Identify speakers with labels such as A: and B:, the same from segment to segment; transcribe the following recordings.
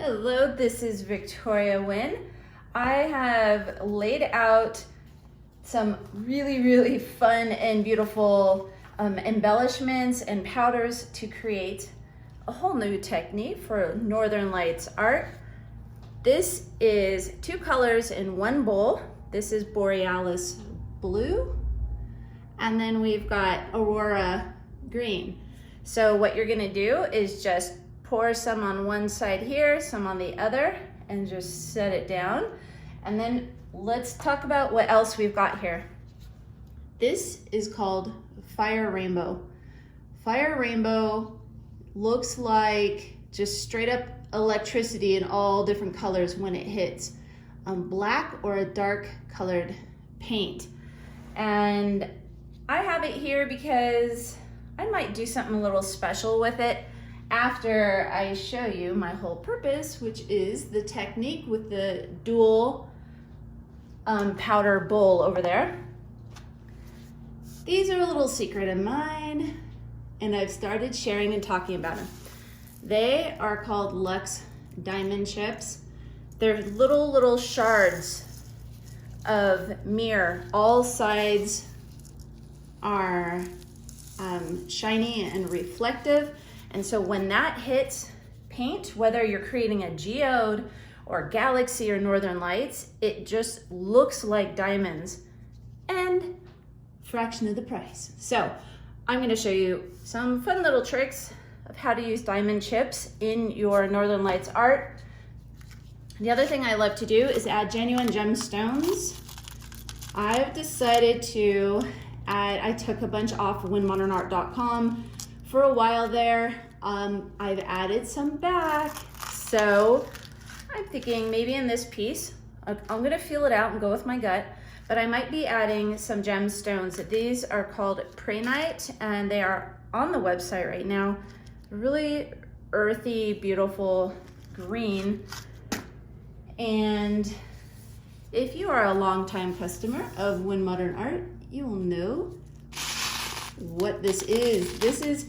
A: Hello, this is Victoria Wynn. I have laid out some really fun and beautiful embellishments and powders to create a whole new technique for Northern Lights art. This is two colors in one bowl. This is Borealis blue, and then we've got Aurora green. So what you're gonna do is just pour some on one side here, some on the other, and just set it down. And then let's talk about what else we've got here. This is called Fire Rainbow. Fire Rainbow looks like just straight up electricity in all different colors when it hits black or a dark colored paint. And I have it here because I might do something a little special with it after I show you my whole purpose, which is the technique with the dual powder bowl over there. These are a little secret of mine, and I've started sharing and talking about them. They are called Luxe Diamond Chips. They're little shards of mirror. All sides are shiny and reflective. And so when that hits paint, whether you're creating a geode or galaxy or Northern Lights, it just looks like diamonds and fraction of the price. So I'm gonna show you some fun little tricks of how to use diamond chips in your Northern Lights art. The other thing I love to do is add genuine gemstones. I've decided to add, I took a bunch off wynnmodernart.com for a while there. I've added some back. So I'm thinking maybe in this piece, I'm gonna feel it out and go with my gut, but I might be adding some gemstones. These are called Prehnite, and they are on the website right now. Really earthy, beautiful green. And if you are a longtime customer of Wynn Modern Art, you will know what this is. This is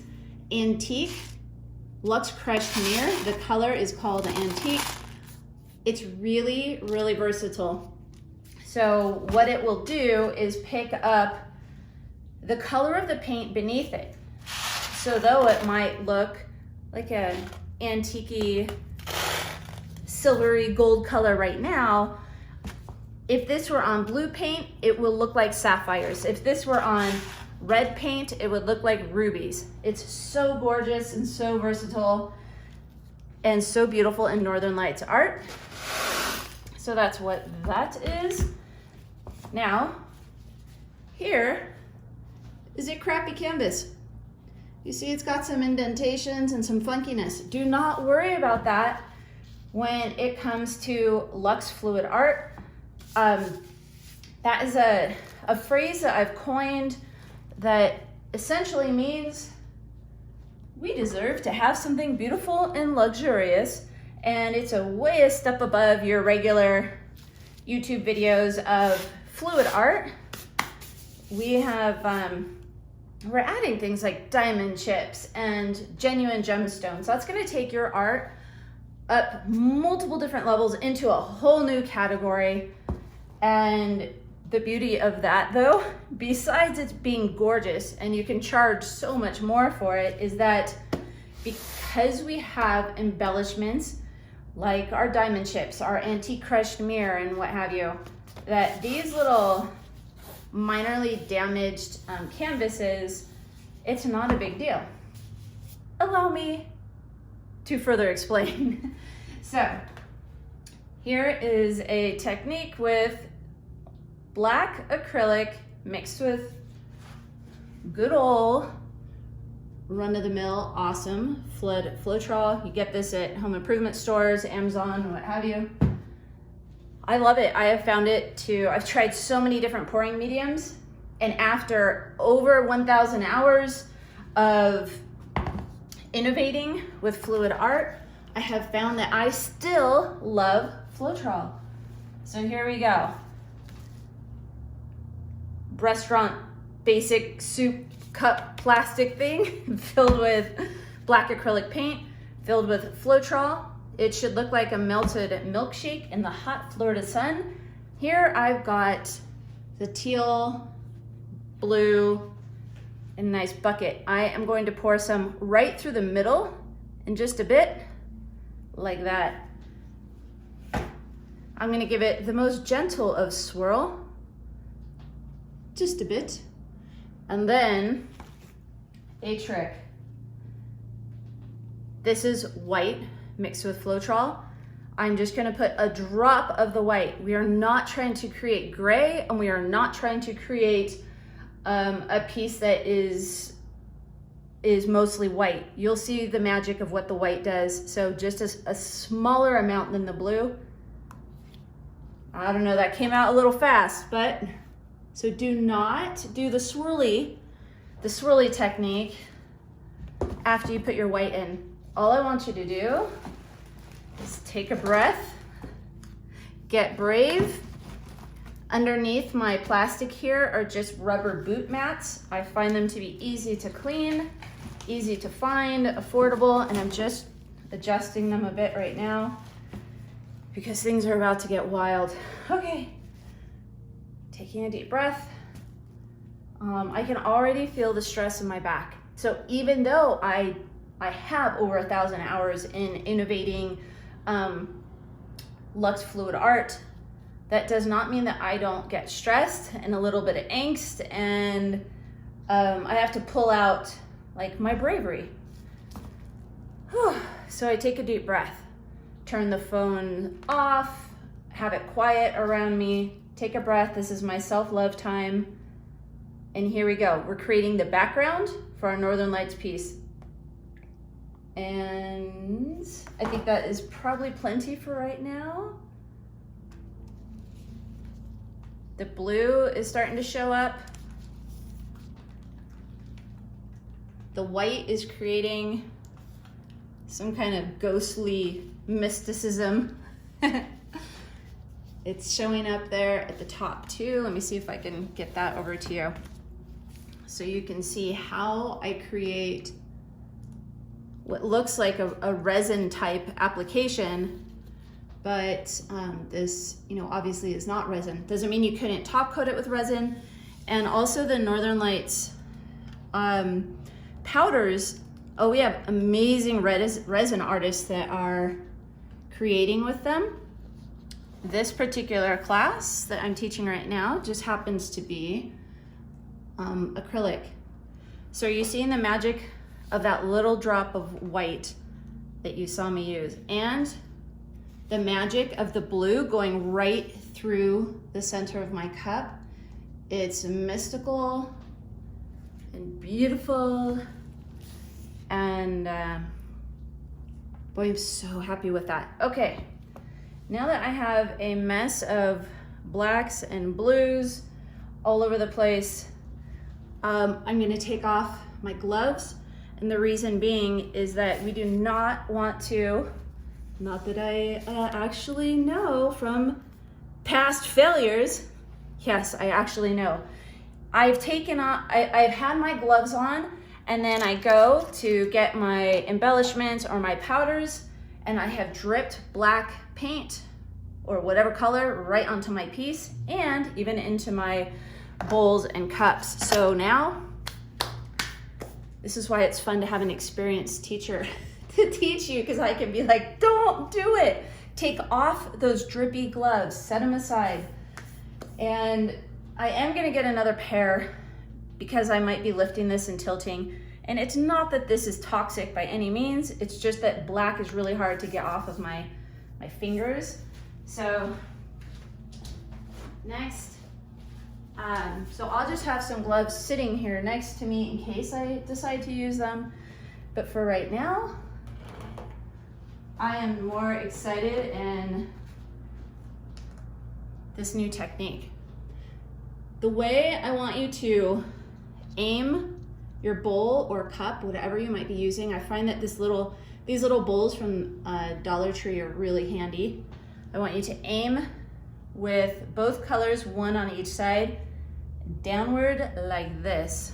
A: Antique Luxe Crushed Mirror. The color is called Antique. It's really versatile. So what it will do is pick up the color of the paint beneath it. So though it might look like an antique-y, silvery gold color right now, if this were on blue paint, it will look like sapphires. If this were on red paint, it would look like rubies. It's so gorgeous and so versatile and so beautiful in Northern Lights art. So that's what that is. Now, here is a crappy canvas. You see it's got some indentations and some funkiness. Do not worry about that when it comes to Luxe Fluid art. That is a phrase that I've coined that essentially means we deserve to have something beautiful and luxurious, and it's a step above your regular YouTube videos of fluid art. We have, we're adding things like diamond chips and genuine gemstones. That's gonna take your art up multiple different levels into a whole new category. And the beauty of that, though, besides it being gorgeous and you can charge so much more for it, is that because we have embellishments like our diamond chips, our antique crushed mirror and what have you, that these little minorly damaged canvases, it's not a big deal. Allow me to further explain. So here is a technique with black acrylic mixed with good old run-of-the-mill awesome Floetrol. You get this at home improvement stores, Amazon, what have you. I love it. I have found it I've tried so many different pouring mediums, and after over 1,000 hours of innovating with fluid art, I have found that I still love Floetrol. So here we go. Restaurant basic soup cup plastic thing filled with black acrylic paint, filled with Floetrol. it should look like a melted milkshake in the hot Florida sun. Here I've got the teal, blue, and a nice bucket. I am going to pour some right through the middle in just a bit, like that. I'm gonna give it the most gentle of swirl, just a bit. And then a trick. This is white mixed with Floetrol. I'm just gonna put a drop of the white. We are not trying to create gray, and we are not trying to create a piece that is mostly white. You'll see the magic of what the white does. So just a smaller amount than the blue. I don't know, that came out a little fast, but so do not do the swirly technique after you put your white in. All I want you to do is take a breath, get brave. Underneath my plastic here are just rubber boot mats. I find them to be easy to clean, easy to find, affordable, and I'm just adjusting them a bit right now because things are about to get wild. Okay, taking a deep breath. I can already feel the stress in my back. So even though I have over 1,000 hours in innovating Luxe Fluid Art, that does not mean that I don't get stressed and a little bit of angst, and I have to pull out like my bravery. Whew. So I take a deep breath, turn the phone off, have it quiet around me, take a breath. This is my self-love time. And here we go. We're creating the background for our Northern Lights piece. And I think that is probably plenty for right now. The blue is starting to show up. The white is creating some kind of ghostly mysticism. It's showing up there at the top too. Let me see if I can get that over to you. So you can see how I create what looks like a resin type application, but this, obviously is not resin. Doesn't mean you couldn't top coat it with resin. And also the Northern Lights powders. Oh, we have amazing resin artists that are creating with them. This particular class that I'm teaching right now just happens to be acrylic. So are you seeing the magic of that little drop of white that you saw me use, and the magic of the blue going right through the center of my cup? It's mystical and beautiful, and boy, I'm so happy with that. Okay, now that I have a mess of blacks and blues all over the place, I'm gonna take off my gloves. And the reason being is that we do not want to, not that I actually know from past failures. Yes, I actually know. I've had my gloves on, and then I go to get my embellishments or my powders, and I have dripped black paint or whatever color right onto my piece and even into my bowls and cups. So now, this is why it's fun to have an experienced teacher to teach you, because I can be like, don't do it. Take off those drippy gloves, set them aside. And I am gonna get another pair because I might be lifting this and tilting. And it's not that this is toxic by any means, it's just that black is really hard to get off of my fingers. So next, so I'll just have some gloves sitting here next to me in case I decide to use them. But for right now, I am more excited in this new technique. The way I want you to aim your bowl or cup, whatever you might be using, I find that these little bowls from Dollar Tree are really handy. I want you to aim with both colors, one on each side, downward like this.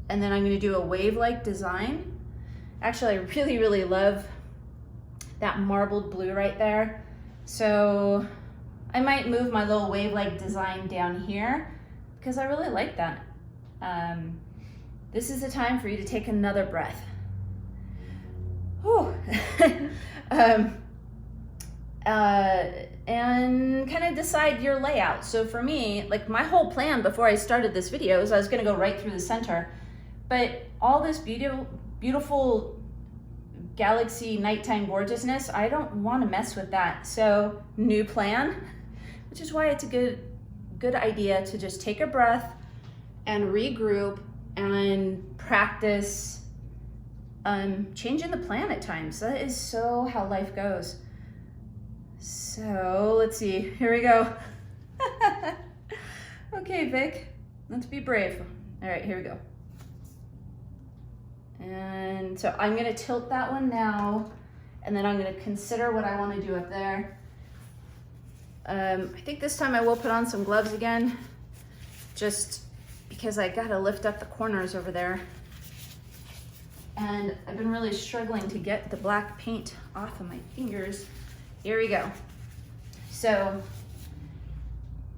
A: And then I'm gonna do a wave-like design. Actually, I really love that marbled blue right there. So I might move my little wave-like design down here because I really like that. This is the time for you to take another breath. Whew. And kind of decide your layout. So for me, like my whole plan before I started this video is I was gonna go right through the center, but all this beautiful galaxy nighttime gorgeousness, I don't want to mess with that. So new plan, which is why it's a good idea to just take a breath and regroup and practice changing the plan at times. That is so how life goes. So let's see, here we go. Okay, Vic, let's be brave. All right, here we go. And so I'm gonna tilt that one now, and then I'm gonna consider what I wanna do up there. I think this time I will put on some gloves again, just because I gotta lift up the corners over there. And I've been really struggling to get the black paint off of my fingers. Here we go. So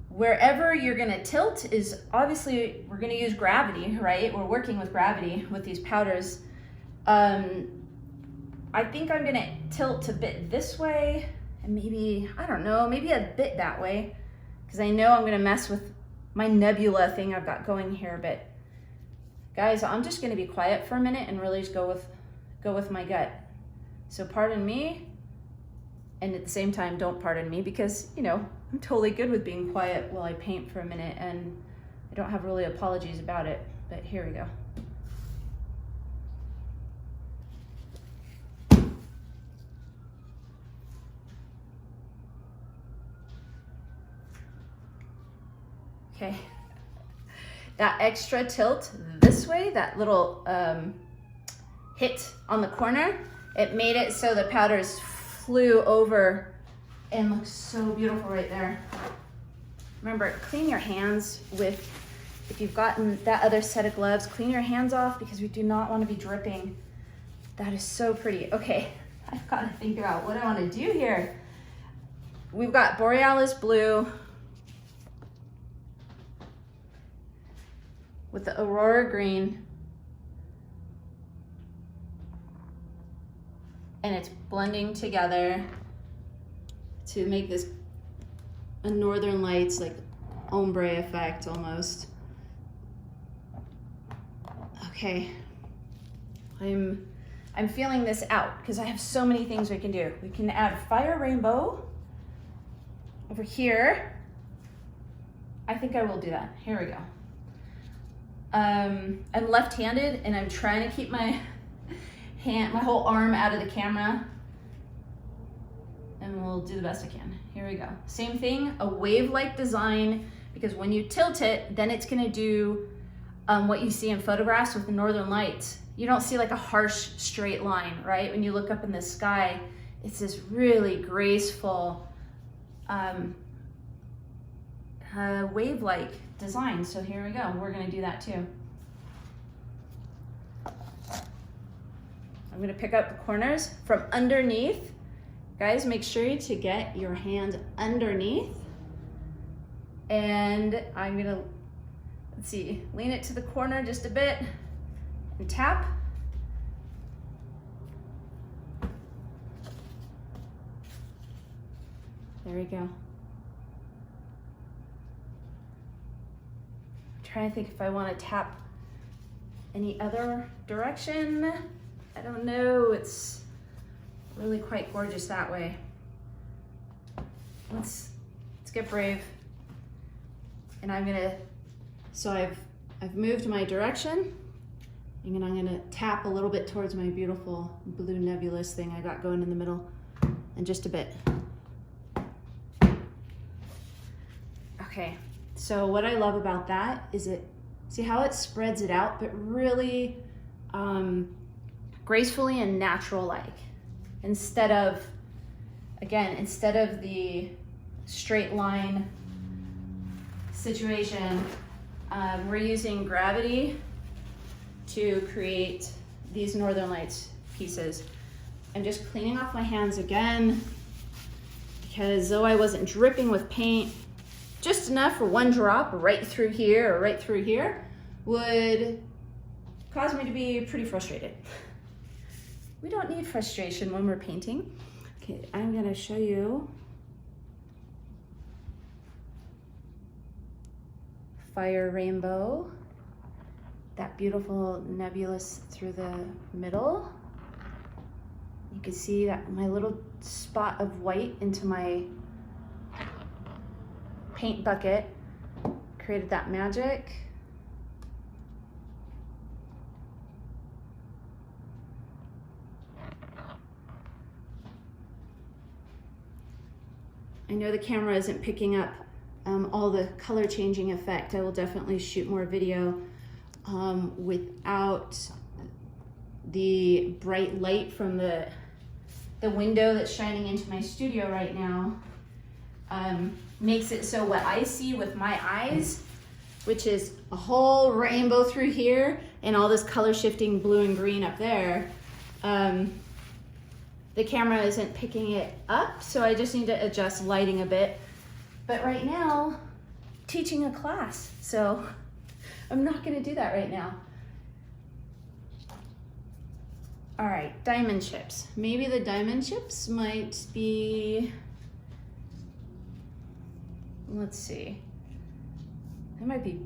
A: wherever you're gonna tilt is obviously, we're gonna use gravity, right? We're working with gravity with these powders. I think I'm gonna tilt a bit this way and maybe, I don't know, maybe a bit that way, because I know I'm gonna mess with my nebula thing I've got going here a bit. Guys, I'm just gonna be quiet for a minute and really just go with my gut. So pardon me, and at the same time, don't pardon me, because, you know, I'm totally good with being quiet while I paint for a minute, and I don't have really apologies about it, but here we go. Okay, that extra tilt this way, that little hit on the corner, it made it so the powders flew over and looks so beautiful right there. Remember, clean your hands with, if you've gotten that other set of gloves, clean your hands off because we do not want to be dripping. That is so pretty. Okay, I've got to think about what I want to do here. We've got Borealis blue with the Aurora green, and it's blending together to make this a Northern Lights like ombre effect almost. Okay, I'm feeling this out because I have so many things we can do. We can add fire rainbow over here. I think I will do that. Here we go. I'm left-handed and I'm trying to keep my whole arm out of the camera, and we'll do the best I can. Here we go. Same thing, a wave-like design, because when you tilt it, then it's gonna do what you see in photographs with the Northern Lights. You don't see like a harsh straight line, right? When you look up in the sky, it's this really graceful wave-like design. So here we go, we're gonna do that too. I'm gonna pick up the corners from underneath. Guys, make sure to get your hand underneath. And I'm gonna, let's see, lean it to the corner just a bit and tap. There we go. I'm trying to think if I want to tap any other direction. I don't know, it's really quite gorgeous that way. Let's get brave. And I'm gonna, so I've moved my direction, and I'm gonna tap a little bit towards my beautiful blue nebulous thing I got going in the middle, and just a bit. Okay, so what I love about that is see how it spreads it out, but really gracefully and natural-like. Instead of the straight line situation, we're using gravity to create these Northern Lights pieces. I'm just cleaning off my hands again because though I wasn't dripping with paint, just enough for one drop right through here or right through here would cause me to be pretty frustrated. We don't need frustration when we're painting. Okay, I'm gonna show you fire rainbow, that beautiful nebulous through the middle. You can see that my little spot of white into my paint bucket created that magic. I know the camera isn't picking up all the color changing effect. I will definitely shoot more video without the bright light from the window that's shining into my studio right now. Makes it so what I see with my eyes, which is a whole rainbow through here and all this color shifting blue and green up there, the camera isn't picking it up, so I just need to adjust lighting a bit. But right now, teaching a class, so I'm not gonna do that right now. All right, diamond chips. Maybe the diamond chips might be, let's see. They might be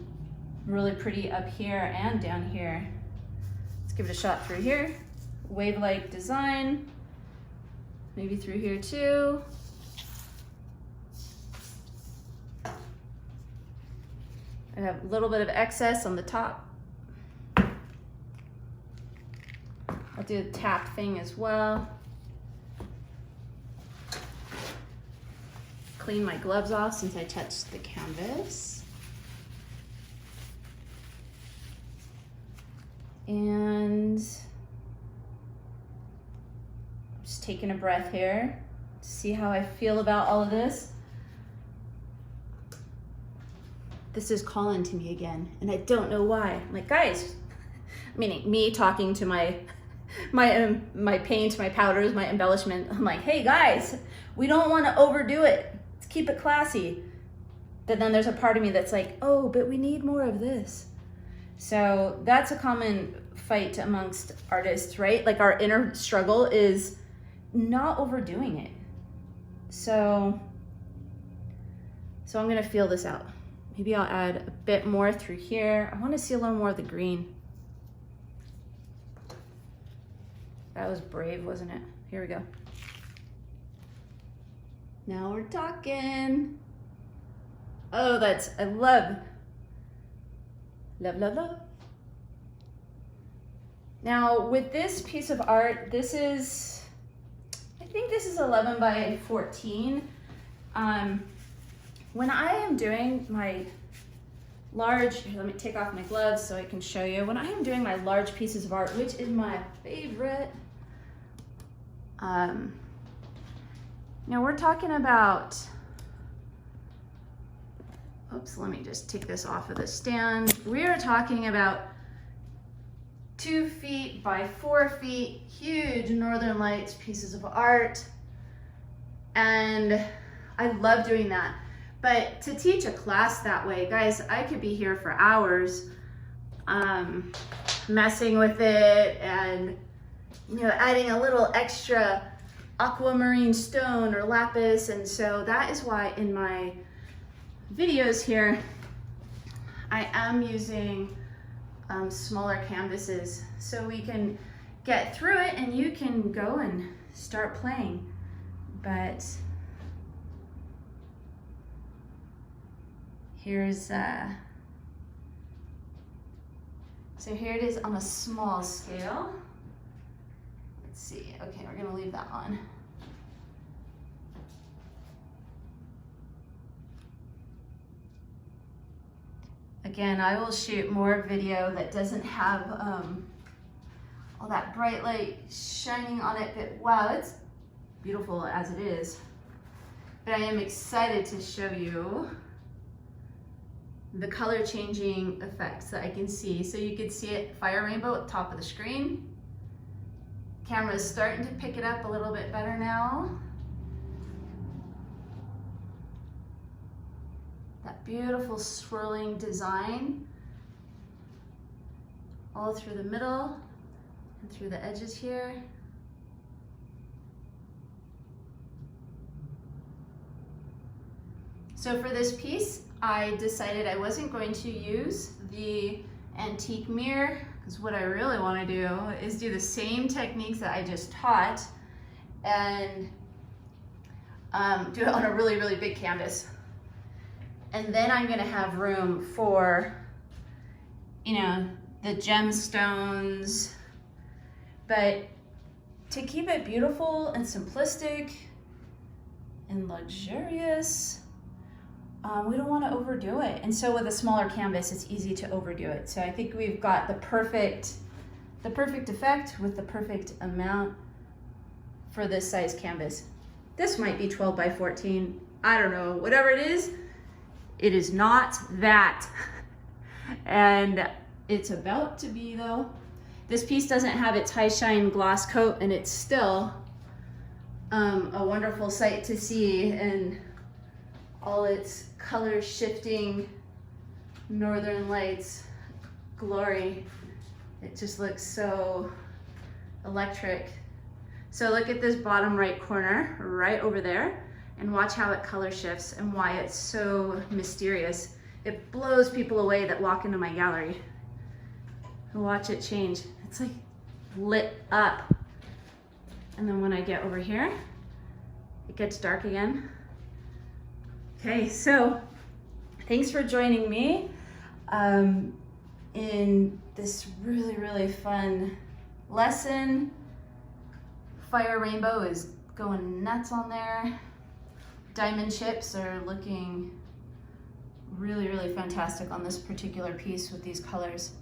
A: really pretty up here and down here. Let's give it a shot through here. Wave-like design. Maybe through here too. I have a little bit of excess on the top. I'll do the tap thing as well. Clean my gloves off since I touched the canvas. And just taking a breath here to see how I feel about all of this. This is calling to me again, and I don't know why. I'm like, guys, meaning me talking to my paint, my powders, my embellishment. I'm like, hey guys, we don't want to overdo it. Let's keep it classy. But then there's a part of me that's like, oh, but we need more of this. So that's a common fight amongst artists, right? Like our inner struggle is not overdoing it. So I'm gonna feel this out. Maybe I'll add a bit more through here. I want to see a little more of the green. That was brave, wasn't it? Here we go. Now we're talking. Oh, I love. Now with this piece of art, I think this is 11 by 14. When I am doing my large, let me take off my gloves so I can show you. When I am doing my large pieces of art, which is my favorite, now we're talking about, oops, let me just take this off of the stand. We are talking about 2 feet by 4 feet, huge Northern Lights pieces of art. And I love doing that. But to teach a class that way, guys, I could be here for hours messing with it and, adding a little extra aquamarine stone or lapis. And so that is why in my videos here, I am using smaller canvases so we can get through it and you can go and start playing. But here's, so here it is on a small scale. Let's see, okay, we're gonna leave that on. Again, I will shoot more video that doesn't have all that bright light shining on it, but wow, it's beautiful as it is. But I am excited to show you the color changing effects that I can see. So you can see it, fire rainbow at the top of the screen. Camera's starting to pick it up a little bit better now. That beautiful swirling design all through the middle and through the edges here. So for this piece, I decided I wasn't going to use the antique mirror, because what I really want to do is do the same techniques that I just taught and do it on a really, really big canvas. And then I'm going to have room for, you know, the gemstones, but to keep it beautiful and simplistic and luxurious, we don't want to overdo it. And so with a smaller canvas, it's easy to overdo it. So I think we've got the perfect effect with the perfect amount for this size canvas. This might be 12 by 14. I don't know, whatever it is not that. And it's about to be though. This piece doesn't have its high shine gloss coat, and it's still a wonderful sight to see, and all its color shifting northern lights glory. It just looks so electric. So look at this bottom right corner right over there and watch how it color shifts and why it's so mysterious. It blows people away that walk into my gallery. Watch it change. It's like lit up. And then when I get over here, it gets dark again. Okay, so thanks for joining me in this really, really fun lesson. Fire Rainbow is going nuts on there. Diamond chips are looking really, really fantastic on this particular piece with these colors.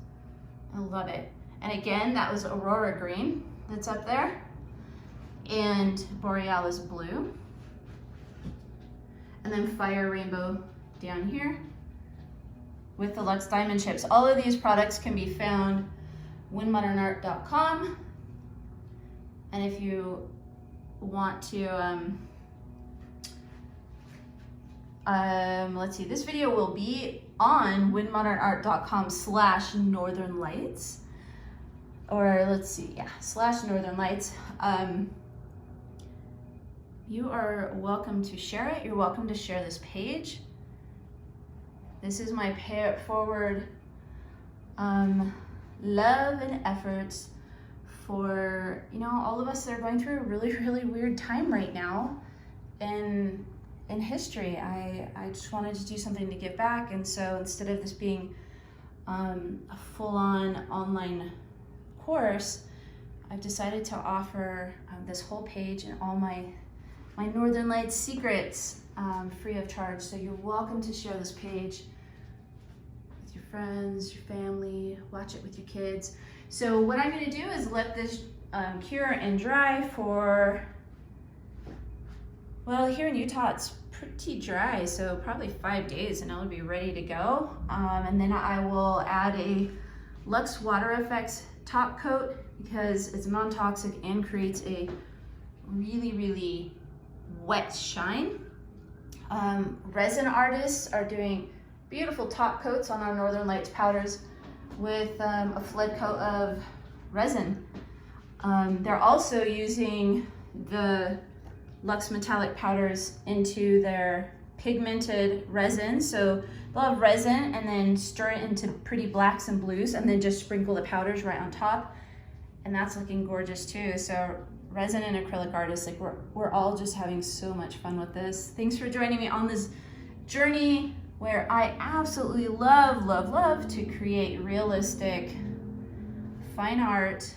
A: I love it. And again, that was Aurora Green that's up there, and Borealis Blue. And then Fire Rainbow down here with the Luxe Diamond Chips. All of these products can be found wynnmodernart.com. And if you want to, let's see, this video will be on wynnmodernart.com/northernlights, or let's see, yeah, /northernlights. You are welcome to share it. You're welcome to share this page. This is my pay it forward love and efforts for, you know, all of us that are going through a really, really weird time right now in history. I just wanted to do something to give back, and so instead of this being a full-on online course, I've decided to offer this whole page and all my Northern Lights secrets free of charge. So you're welcome to share this page with your friends, your family, watch it with your kids. So what I'm gonna do is let this cure and dry for, well, here in Utah, it's pretty dry, so probably 5 days and it'll be ready to go. And then I will add a Luxe Water Effects top coat because it's non-toxic and creates a really, really wet shine. Resin artists are doing beautiful top coats on our Northern Lights powders with a flood coat of resin. They're also using the Luxe metallic powders into their pigmented resin. So they'll have resin and then stir it into pretty blacks and blues and then just sprinkle the powders right on top. And that's looking gorgeous too. So resin and acrylic artists, like we're all just having so much fun with this. Thanks for joining me on this journey where I absolutely love to create realistic fine art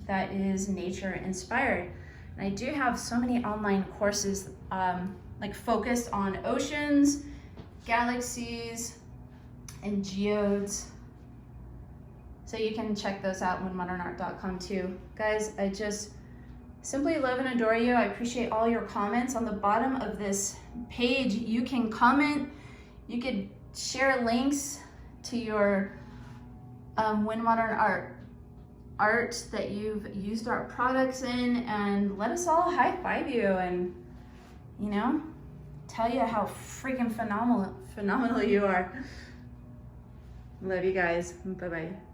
A: that is nature inspired. And I do have so many online courses like focused on oceans, galaxies, and geodes. So you can check those out on wynnmodernart.com too. Guys, I just simply love and adore you. I appreciate all your comments. On the bottom of this page, you can comment. You could share links to your Wynn Modern Art art that you've used our products in, and let us all high five you and, you know, tell you how freaking phenomenal you are. Love you guys. Bye-bye.